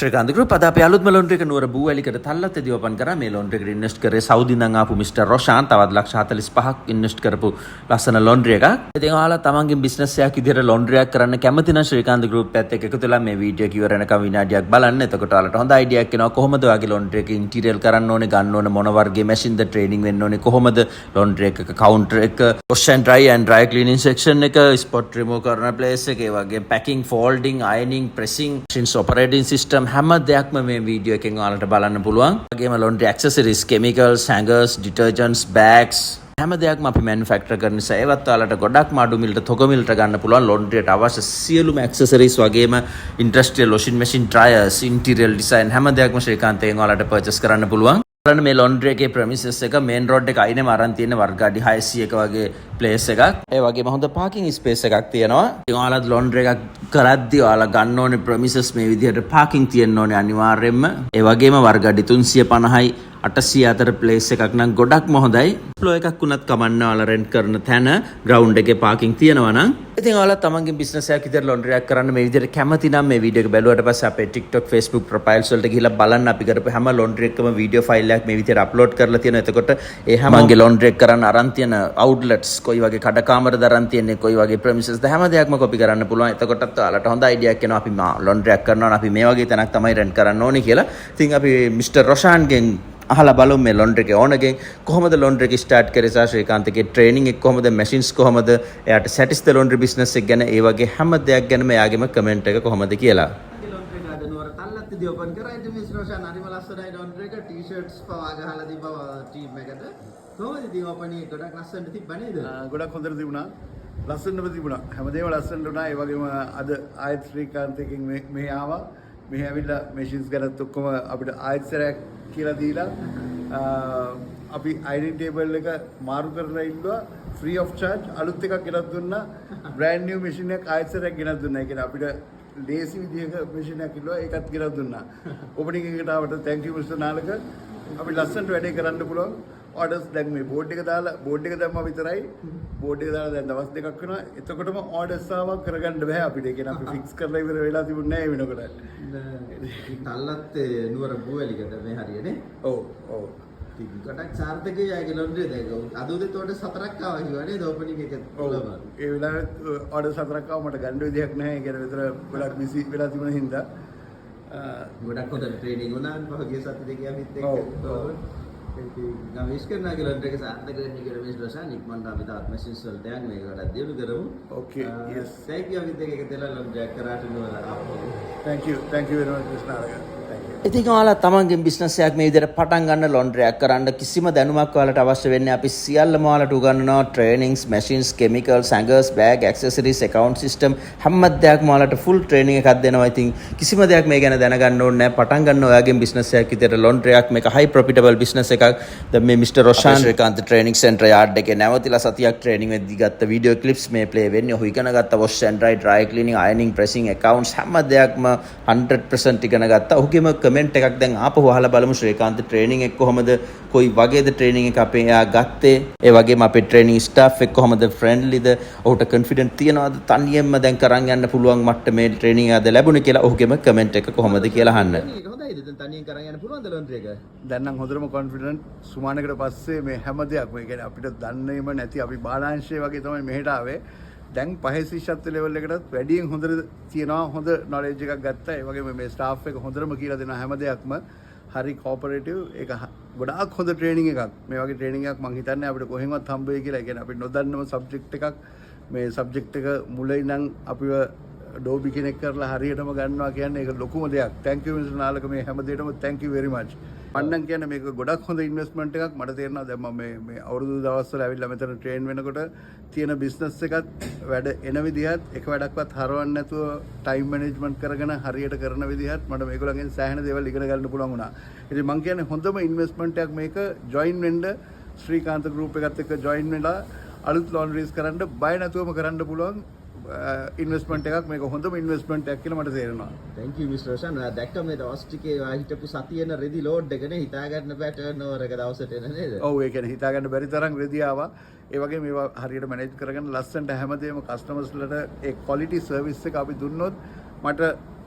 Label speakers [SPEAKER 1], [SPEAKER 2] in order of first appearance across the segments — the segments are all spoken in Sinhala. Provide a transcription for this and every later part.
[SPEAKER 1] ශ්‍රීකාන්ත ගෲප් අද අපේ අලුත්ම ලොන්ඩ්‍රි එක නුවර බූවැලිකට තල්ලත්තේදී ඕපන් කරා. මේ ලොන්ඩ්‍රි එකට ඉන්වෙස්ට් කරේ සෞදි ඉඳන් ආපු මිස්ටර් රොෂාන්. තවත් ලක්ෂ 45ක් ඉන්වෙස්ට් කරපු ලස්සන ලොන්ඩ්‍රි එකක්. ඉතින් ඔයාලා තමන්ගේ බිස්නස් එකක් විදිහට ලොන්ඩ්‍රි එකක් කරන්න කැමති නම් ශ්‍රීකාන්ත ගෲප් එකත් එක්ක එකතු වෙලා මේ වීඩියෝ එක ඉවර වෙනකම් විනාඩියක් බලන්න. එතකොට ඔයාලට හොඳ අයිඩියා එකක් එනවා කොහොමද ඔයාගේ ලොන්ඩ්‍රි එක ඉන්ටීරියර් කරන්න ඕනේ, ගන්න ඕනේ මොන වර්ගයේ මැෂින්ද, ට්‍රේනින් වෙන්න ඕනේ කොහොමද, ලොන්ඩ්‍රි එකක කවුන්ටර් එක, wash and dry cleaning section එක, spot remove කරන place එක, ඒ වගේ packing, folding, ironing, pressing, machines operating system හැම දෙයක්ම මේ වීඩියෝ එකෙන් ඔයාලට බලන්න පුළුවන්. වගේම laundry accessories, chemicals, hangers, detergents, bags හැම දෙයක්ම අපි manufacture කරන නිසා ඒවත් ඔයාලට ගොඩක් අඩු මිලට තොග මිලට ගන්න පුළුවන්. laundry ට අවශ්‍ය සියලුම accessories වගේම industrial washing machine, dryers, interior design හැම දෙයක්ම ශ්‍රීකාන්තයෙන් ඔයාලට purchase කරන්න පුළුවන්. බලන්න මේ laundry එකේ premises එක main road එක අයිනේම අරන් තියෙන වර්ගාඩි 600ක වගේ place එකක්. ඒ වගේම හොඳ parking space එකක් තියෙනවා. ඉතින් ඔයාලා laundry එකක් කරද්දී ඔයාලා ගන්න ඕනේ premises මේ විදිහට parking තියෙන්න ඕනේ අනිවාර්යයෙන්ම. ඒ වගේම වර්ගාඩි 350යි 800 අතර place එකක් නම් ගොඩක්ම හොඳයි. floor එකක් වුණත් කමන්න ඔයාලා rent කරන තැන ground එකේ parking තියෙනවා නම්. ඉතින් ඔයාලා තමන්ගේ business එකක් විතර laundry එකක් කරන්න මේ විදිහට කැමති නම් මේ වීඩියෝ එක බැලුවට පස්සේ අපේ TikTok, Facebook profiles වලට ගිහිල්ලා බලන්න. අපි කරපු හැම laundry එකකම video file එකක් මේ විදිහට upload කරලා තියෙනවා. එතකොට ඒ හැමගේ laundry එක කරන්න අරන් තියෙන outlets, කොයි වගේ කඩකාමරද අරන් තියෙන්නේ, කොයි වගේ premises ද හැම දෙයක්ම copy කරන්න පුළුවන්. එතකොටත් ඔයාලට හොඳ idea එකක් එනවා. අපි laundry එකක් කරනවා නම් අපි මේ වගේ තැනක් තමයි rent කරන්න ඕනේ කියලා. ඉතින් අපි Mr. රොෂාන්ගෙන් අහලා බලමු මේ laundry එකේ ඕනගෙන් කොහොමද laundry එක start කරේ සහ ශ්‍රීකාන්තගේ training එක කොහොමද, machines කොහොමද, එයාට satisfied laundry business එක ගැන, ඒ වගේ හැම දෙයක් ගැනම එයාගේම comment එක කොහොමද කියලා. laundry එක අද නුවර තල්ලත්තේදී open කරා. ඉතින් Mr. රොෂාන් හරිම ලස්සනයි laundry එක. t-shirts පවා ගහලා තිබ්බා team එකට. කොහොමද ඉතින් opening එක ගොඩක් ලස්සනට තිබ්බා නේද?
[SPEAKER 2] ගොඩක් හොඳට තිබුණා. ලස්සනටම තිබුණා. හැමදේම ලස්සනට වුණා. ඒ වගේම අද ආයත් ශ්‍රීකාන්තකින් මේ ආවා. මෙහි ඇවිල්ලා machines ගැනත් ඔක්කොම අපිට ආයත් සරයක් කියලා දීලා අපි ironing table එක මාරු කරලා ඉන්නවා free of charge. අලුත් එකක් ගෙනත් දුන්නා. brand new machine එකක් ආයත් සරයක් ගෙනත් දුන්නා. ඒ කියන්නේ අපිට ලේසි විදිහක machine එකක් ඉල්ලුවා. ඒකත් ගෙනත් දුන්නා. opening එකට ආවට thank you Mr. නාලක. අපි ලස්සනට වැඩේ කරන්න පුළුවන්. orders දැන් මේ board එක දාලා board එක දැම්මා විතරයි. board එක දාලා දැන් දවස් දෙකක් වෙනවා. එතකොටම orders ආවා කරගන්න බෑ අපිට. ඒ කියන්නේ අපි fix කරලා ඉවර වෙලා තිබුණේ නැහැ වෙනකොට.
[SPEAKER 1] තල්ලත්තේ නුවර බූවැලිකට මේ හරියනේ.
[SPEAKER 2] ඔව් ඔව්.
[SPEAKER 1] ගොඩක් සාර්ථකයි ආගේ laundry එක. අද උදේට order 4ක් ආවා කිව්වා නේද opening එක තුලම.
[SPEAKER 2] ඒ වෙලාවෙත් orders 4ක් ආවා. මට ගන්න විදියක් නැහැ. ඒ කියන්නේ විතර ගොඩක් busy වෙලා තිබුණ හින්දා
[SPEAKER 1] ගොඩක් හොඳ training වුණා පහුගිය සති දෙකේ අපිත් එක්ක. නම් විශ් කරනවා laundry එක සාර්ථක වෙන්න කියලා Mr. රොෂාන් ඉක්මනට අපි තාත් machines වලට යන්න මේක වඩා දියුණු කරමු.
[SPEAKER 2] Okay, yes.
[SPEAKER 1] thank you අපිත් එක්ක එකතෙලා laundry එක කරාට නුවර ආපහු.
[SPEAKER 2] thank you very much Mr. Nalaka. thank you.
[SPEAKER 1] ඉතින් ඔයාලා තමන්ගේ බිස්නස් එකක් මේ විදිහට පටන් ගන්න laundry එකක් කරන්න කිසිම දැනුමක් ඔයාලට අවශ්‍ය වෙන්නේ. අපි සියල්ලම ඔයාලට උගන්වනවා. trainings, machines, chemicals, hangers, bag, accessories, account system හැම දෙයක්ම ඔයාලට full training එකක් දෙනවා. ඉතින් කිසිම දෙයක් මේ ගැන දැනගන්න ඕනේ නැහැ. පටන් ගන්න ඔයාගේ බිස්නස් එකක් විදිහට laundry එකක් මේක high profitable business එකක්. දැන් මේ Mr. Roshan Srikanth training center yard එකේ නැවතිලා සතියක් training වෙද්දී ගත්ත video clips මේ play වෙන්නේ. ඔහු ඉගෙන ගත්ත wash and dry cleaning, ironing, pressing, accounts හැම දෙයක්ම 100% ඉගෙන ගත්තා. ඔහුගේම කමෙන්ට් එකක් දැන් ආපහු අහලා බලමු. ශ්‍රීකාන්ත ට්‍රේනින් එක කොහොමද, කොයි වගේද ට්‍රේනින් එක අපේ එයා ගත්තේ, ඒ වගේම අපේ ට්‍රේනින් ස්ටාෆ් එක කොහොමද, ෆ්‍රෙන්ඩ්ලිද, ඔහුට කොන්ෆිඩන්ට් තියනවාද, තනියෙන්ම දැන් කරන් යන්න පුළුවන් මට්ටමේ ට්‍රේනින් එකද ලැබුණේ කියලා ඔහුගේම කමෙන්ට් එක කොහොමද කියලා අහන්න. ඒක හොඳයිද? දැන් තනියෙන් කරන් යන්න පුළුවන්ද laundry එක?
[SPEAKER 2] දැන් නම් හොඳටම කොන්ෆිඩන්ට්. සුමානකට පස්සේ මේ හැම දෙයක්ම ඒ කියන්නේ අපිට දන්නේම නැති අපි බාලාංශය වගේ තමයි මෙහෙට ආවේ. දැන් පහේ ශිෂ්‍යත්ව ලෙවල් එකටත් වැඩියෙන් හොඳට තියෙනවා. හොඳ නොලෙජ් එකක් ගත්තා. ඒ වගේම මේ ස්ටාෆ් එක හොඳටම කියලා දෙනවා හැම දෙයක්ම. හරි කෝපරේටිව්. ඒක ගොඩාක් හොඳ ට්‍රේනින් එකක්. මේ වගේ ට්‍රේනින් එකක් මම හිතන්නේ අපිට කොහෙන්වත් හම්බ වෙයි කියලා. ඒ කියන්නේ අපි නොදන්නම සබ්ජෙක්ට් එකක් මේ සබ්ජෙක්ට් එක මුලින් ඉඳන් අපිව ඩෝබි කෙනෙක් කරලා හරියටම ගන්නවා කියන්නේ ඒක ලොකුම දෙයක්. thank you Mr. නාලක මේ හැම දෙයකටම thank you very much. මන්නම් කියන්නේ මේක ගොඩක් හොඳ ඉන්වෙස්ට්මන්ට් එකක්. මට තේරෙනවා දැන් මම මේ අවුරුදු දවස්වල ඇවිල්ලා මෙතන ට්‍රේන් වෙනකොට තියෙන බිස්නස් එකත් වැඩ එන විදිහත් එක වැඩක්වත් හරවන්න නැතුව ටයිම් මැනේජ්මන්ට් කරගෙන හරියට කරන විදිහත් මට මේගොල්ලන්ගෙන් සෑහෙන දේවල් ඉගෙන ගන්න පුළුවන් වුණා. ඉතින් මම කියන්නේ හොඳම ඉන්වෙස්ට්මන්ට් එකක් මේක. ජොයින් වෙන්න ශ්‍රීකාන්ත ගෲප් එකත් එක්ක ජොයින් වෙලා අලුත් laundries කරන්න බය නැතුවම කරන්න පුළුවන් ඉන්වෙස්ට්මන්ට් එකක්. මේක හොඳම ඉන්වෙස්ට්මන්ට් එකක් කියලා මට තේරෙනවා.
[SPEAKER 1] thank you Mr. රොෂාන්. දැක්ක මේ දවස් ටිකේ හිටපු සතියේන රෙදි ලෝඩ් එකනේ හිතා ගන්න බෑ ටර්නෝවර් එක දවසට එන නේද?
[SPEAKER 2] ඔව් ඒ කියන්නේ හිතා ගන්න බැරි තරම් රෙදි ආවා. ඒ වගේ මේවා හරියට මැනේජ් කරගෙන ලස්සනට හැමදේම කස්ටමර්ස්ලට ඒ ක්වොලිටි සර්විස් එක අපි දුන්නොත් මට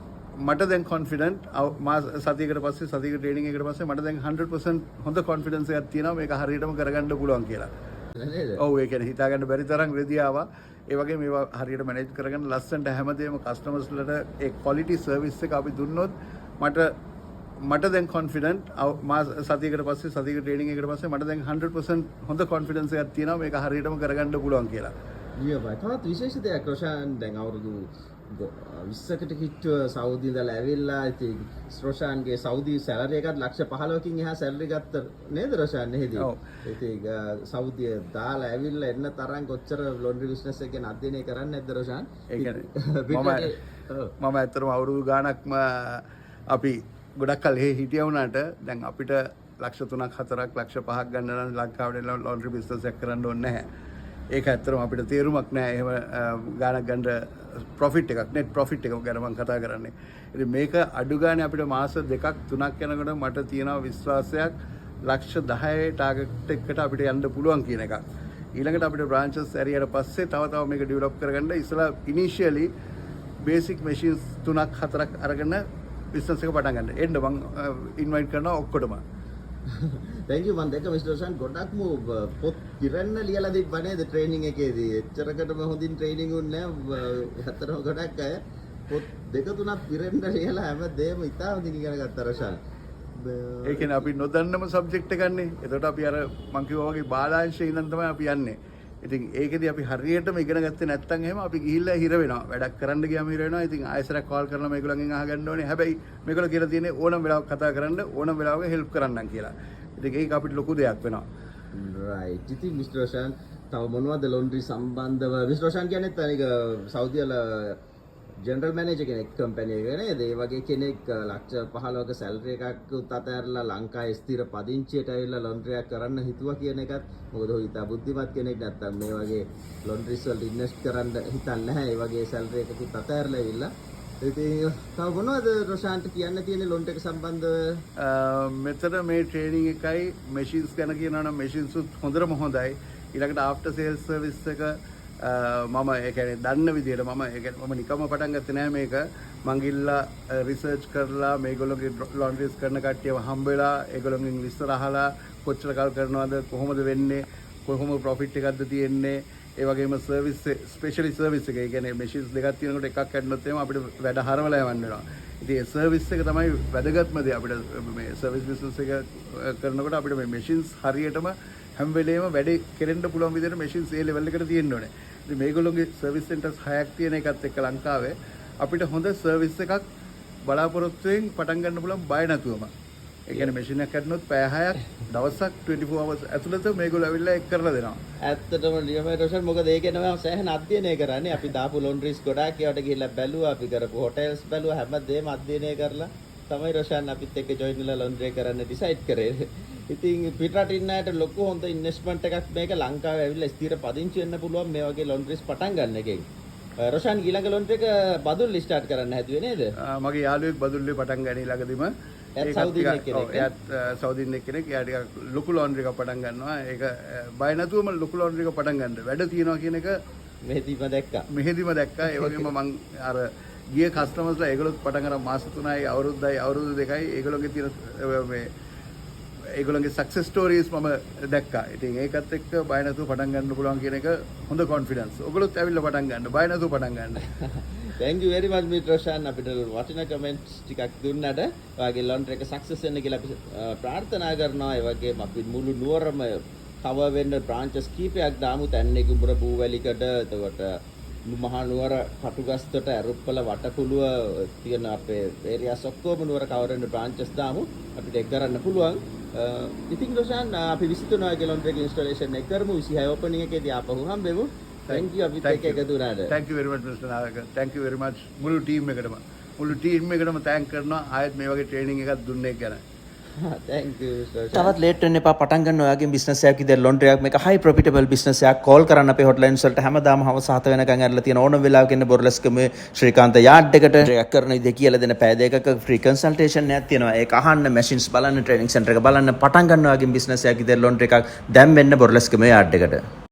[SPEAKER 2] මට දැන් කොන්ෆිඩන්ට් මාස සතියකට පස්සේ සතියක ට්‍රේනින් එකකට පස්සේ මට දැන් 100% හොඳ කොන්ෆිඩන්ස් එකක් තියෙනවා මේක හරියටම කරගන්න පුළුවන් කියලා.
[SPEAKER 1] නේද?
[SPEAKER 2] ඔව් ඒ කියන්නේ හිතා ගන්න බැරි තරම් රෙදි ආවා. ඒ වගේ මේවා හරියට මැනේජ් කරගන්න ලස්සනට හැමදේම කස්ටමර්ස්ලට ඒ ක්වොලිටි සර්විස් එක අපි දුන්නොත් මට දැන් කොන්ෆිඩන්ට් මාස සතියකට පස්සේ සතියක ට්‍රේනින් එකකට පස්සේ මට දැන් 100% හොඳ කොන්ෆිඩන්ස් එකක් තියෙනවා මේක හරියටම කරගන්න පුළුවන් කියලා.
[SPEAKER 1] ඊයපයි තවත් විශේෂ දෙයක් රොෂාන් දැන් අවුරුදු 20කට කිට්ටුව සෞදි ඉඳලා ඇවිල්ලා ඉතින් රොෂාන්ගේ සෞදි සැලරි එකත් ලක්ෂ 15කින් එහා සැලරි ගත්ත නේද රොෂාන් එහෙදී.
[SPEAKER 2] ඔව්.
[SPEAKER 1] ඉතින් සෞදිය දාලා ඇවිල්ලා එන්න තරම් කොච්චර ලොන්ඩ්‍රි බිස්නස් එක ගැන අධ්‍යයනය කරන්නේ නැද්ද රොෂාන්?
[SPEAKER 2] ඒ කියන්නේ මම ඇත්තටම අවුරුදු ගාණක්ම අපි ගොඩක් කල් හිටිය වුණාට දැන් අපිට ලක්ෂ 3ක් 4ක් ලක්ෂ 5ක් ගන්න නම් ලංකාවේ ලොන්ඩ්‍රි බිස්නස් එකක් කරන්න ඕනේ නැහැ. ඒක ඇත්තටම අපිට තේරුමක් නැහැ. එහෙම ගාණක් ගන්න ප්‍රොෆිට් එකක් නෙට් ප්‍රොෆිට් එක ගැන මම කතා කරන්නේ. ඉතින් මේක අඩු ගානේ අපිට මාස 2ක් 3ක් යනකොට මට තියෙනවා විශ්වාසයක් ලක්ෂ 10 ටාගට් එකකට අපිට යන්න පුළුවන් කියන එකක්. ඊළඟට අපිට බ්‍රාන්චස් ඇරියට පස්සේ තව මේක ඩෙවලොප් කරගන්න ඉස්සලා ඉනිෂියලි බේසික් මැෂින්ස් 3ක් 4ක් අරගෙන බිස්නස් එක පටන් ගන්න. එන්න මම ඉන්වයිට් කරනවා ඔක්කොටම.
[SPEAKER 1] thank you මම දැක්ක මිස්ටර් රොෂාන් ගොඩක්ම පොත් ඉරන්න ලියලා තිබ්බා නේද ට්‍රේනින් එකේදී. එච්චරකටම හොඳින් ට්‍රේනින් උන්නේ නැහැ. හතරම ගොඩක් අය පොත් දෙක තුනක් ඉරන්න ලියලා හැමදේම ඉතා හොඳින් ඉගෙන ගත්තා රොෂාන්.
[SPEAKER 2] ඒ කියන්නේ අපි නොදන්නම සබ්ජෙක්ට් එකන්නේ. එතකොට අපි අර මං කිව්වා වගේ බාලාංශයේ ඉඳන් තමයි අපි යන්නේ. ඉතින් ඒකෙදි අපි හරියටම ඉගෙන ගත්තේ නැත්නම් එහෙම අපි ගිහිල්ලා හිර වෙනවා. වැඩක් කරන්න ගියාම හිර වෙනවා. ඉතින් ආයෙසරක් කෝල් කරලා මේගොල්ලන්ගෙන් අහගන්න ඕනේ. හැබැයි මේගොල්ලෝ කියලා තියෙන්නේ ඕනම වෙලාවක කතා කරන්න ඕනම වෙලාවක හෙල්ප් කරන්නම් කියලා. ඉතින් ඒක අපිට ලොකු දෙයක් වෙනවා.
[SPEAKER 1] right ඉතින් මිස්ටර් රොෂාන් තව මොනවද ලොන්ඩ්‍රි සම්බන්ධව මිස්ටර් රොෂාන් කියන්නේත් අනික සෞදි වල ජෙනරල් මැනේජර් කෙනෙක් කම්පැනි එකේ නේද? ඒ වගේ කෙනෙක් ලක්ෂ 15ක සැලරි එකක් උත් අතහැරලා ලංකාවේ ස්ථිර පදිංචියට ඇවිල්ලා ලොන්ඩ්‍රි එකක් කරන්න හිතුවා කියන එකත් මොකද ඔහු ඉතා බුද්ධිමත් කෙනෙක් නැත්තම් මේ වගේ ලොන්ඩ්රිස් වලට ඉන්වෙස්ට් කරන්න හිතන්නේ නැහැ. ඒ වගේ සැලරි එකකුත් අතහැරලා ඇවිල්ලා ඉතින් තව මොනවද රොෂාන්ට කියන්න තියෙන්නේ ලොන්ඩ් එක සම්බන්ධව?
[SPEAKER 2] මෙතන මේ ට්‍රේනින් එකයි මැෂින්ස් ගැන කියනවා නම් මැෂින්ස් උත් හොඳටම හොඳයි. ඊළඟට ආෆ්ටර් සේල්ස් සර්විස් එක මම ඒ කියන්නේ දන්න විදියට මම නිකම්ම පටන් ගත්තේ නෑ මේක. මං ගිල්ලා රිසර්ච් කරලා මේගොල්ලෝගේ ලොන්ඩ්‍රීස් කරන කට්ටියව හම්බ වෙලා ඒගොල්ලෝගෙන් විස්තර අහලා කොච්චර කල් කරනවද කොහොමද වෙන්නේ කොහොම ප්‍රොෆිට් එකක්ද තියෙන්නේ ඒ වගේම සර්විස් ස්පෙෂලි සර්විස් එක. ඒ කියන්නේ මැෂින්ස් දෙකක් තියෙනකොට එකක් කඩනොත් එහෙම අපිට වැඩ හරවලා යවන්න වෙනවා. ඉතින් ඒ සර්විස් එක තමයි වැදගත්ම දේ අපිට මේ සර්විස් බිස්නස් එක කරනකොට අපිට මේ මැෂින්ස් හරියටම හැම වෙලේම වැඩේ කෙරෙන්න පුළුවන් විදිහට මැෂින්ස් ඒ ලෙවල් එකට තියෙන්න ඕනේ. ඉතින් මේගොල්ලෝගේ සර්විස් සෙන්ටර්ස් 6ක් තියෙන එකත් එක්ක ලංකාවේ අපිට හොඳ සර්විස් එකක් බලාපොරොත්තුෙන් පටන් ගන්න පුළුවන් බය නැතුවම. ඒ කියන්නේ මැෂින් එකක් හදනොත් පැය 6ක් දවසක් 24 hours ඇතුළත මේගොල්ලෝ ඇවිල්ලා එක් කරලා දෙනවා.
[SPEAKER 1] ඇත්තටම ලියමයි රොෂන් මොකද ඒකේ නම සෑහෙන අධ්‍යයනය කරන්නේ. අපි දාපු ලොන්ඩ්‍රීස් ගොඩාක් ඒවට ගිහිල්ලා බැලුවා. අපි කරපු හොටෙල්ස් බැලුවා. හැමදේම අධ්‍යයනය කරලා තමයි රොෂන් අපිත් එක්ක ජොයින් වෙලා ලොන්ඩ්‍රි කරන්න ඩිසයිඩ් කරේ. ඉතින් පිටරටින් අයට ලොකු හොඳ ඉන්වෙස්ට්මන්ට් එකක් මේක ලංකාවේ ඇවිල්ලා ස්ථිර පදිංචි වෙන්න පුළුවන් මේ වගේ ලොන්ඩ්‍රීස් පටන් ගන්න එකෙන්. රොෂන් ඊළඟ ලොන්ඩ්‍රි එක බදුල්ලි ස්ටාර්ට් කරන්න හැදුවේ නේද?
[SPEAKER 2] මගේ යාළුවෙක් බදුල්ලි පටන් ගන්නේ ළඟදිම.
[SPEAKER 1] එයාත් සෞදින් කෙනෙක්.
[SPEAKER 2] එයාත් සෞදින් කෙනෙක්. එයා ටිකක් ලොකු ලොන්ඩ්‍රි එකක් පටන් ගන්නවා. ඒක බය නැතුවම ලොකු ලොන්ඩ්‍රි එකක් පටන් ගන්න. වැඩ තියනවා කියන එක මෙහෙදිම දැක්කා. ඒ වගේම මං අර ගිය කස්ටමර්ස්ලා ඒගොල්ලොත් පටන් අරන් මාස 3යි අවුරුද්දයි අවුරුදු 2යි ඒගොල්ලෝගේ තියෙන මේ ඒගොල්ලන්ගේ සක්සස් ස්ටෝරීස් මම දැක්කා. ඉතින් ඒකත් එක්ක බය නැතුව පටන් ගන්න පුළුවන් කියන එක හොඳ කොන්ෆිඩන්ස්. ඔයගොල්ලෝත් ඇවිල්ලා පටන් ගන්න. බය නැතුව පටන් ගන්න.
[SPEAKER 1] thank you very much mister Roshan අපිට වටිනා කමෙන්ට්ස් ටිකක් දුන්නට ඔයාගේ ලොන්ඩ්‍රි එක සක්සස් වෙන්න කියලා අපි ප්‍රාර්ථනා කරනවා. ඒ වගේම අපි මුළු නුවරම කවර් වෙන්න බ්‍රාන්චස් කීපයක් දාමු. තැන්නේ කුඹුර බූවැලිකඩ එතකොට මහා නුවර කටුගස්තොට ඇරුප්පල වටකුළුව තියෙන අපේ ඒරියාස් ඔක්කොම නුවර කවර් වෙන්න බ්‍රාන්චස් දාමු. අපිට ඒක කරන්න පුළුවන්. ඉතින් රොෂාන් අපි 23 වගේ ලොන්ඩ්‍රි එක ඉන්ස්ටලේෂන් එක කරමු. 26 ඕපනින් එකේදී ආපහු හම්බෙමු. thank you අපිත් එක්ක එකතු වුණාට.
[SPEAKER 2] thank you very much Mr. නායක. thank you very much මුළු ටීම් එකටම thank කරනවා. ආයෙත් මේ වගේ ට්‍රේනින් එකක් දුන්නේ ගැන.
[SPEAKER 1] thank you
[SPEAKER 3] තවත් ලේට් වෙන්න එපා. පටන් ගන්න ඔයාගේ බිස්නස් එකක් ඉතින් ලොන්ඩ්‍රි එකක් මේක හයි ප්‍රොෆිටබල් බිස්නස් එකක්. කෝල් කරන්න අපේ හොට්ලයින්ස් වලට හැමදාම හවස 7 වෙනකන් ඇරලා තියෙන ඕනම වෙලාවක ඉන්න බොරලස්කමේ ශ්‍රීකාන්ත යාඩ් එකට ට්‍රේක් කරන ඉතින් කියලා දෙන පැය දෙකක ෆ්‍රී කන්සල්ටේෂන් එකක් තියෙනවා. ඒක අහන්න මැෂින්ස් බලන්න ට්‍රේනින් සෙන්ටර් එක බලන්න පටන් ගන්න ඔයාගේ බිස්නස් එකක් ඉතින් ලොන්ඩ්‍රි එකක් දැන් වෙන්න බොරලස්කමේ යාඩ් එකට.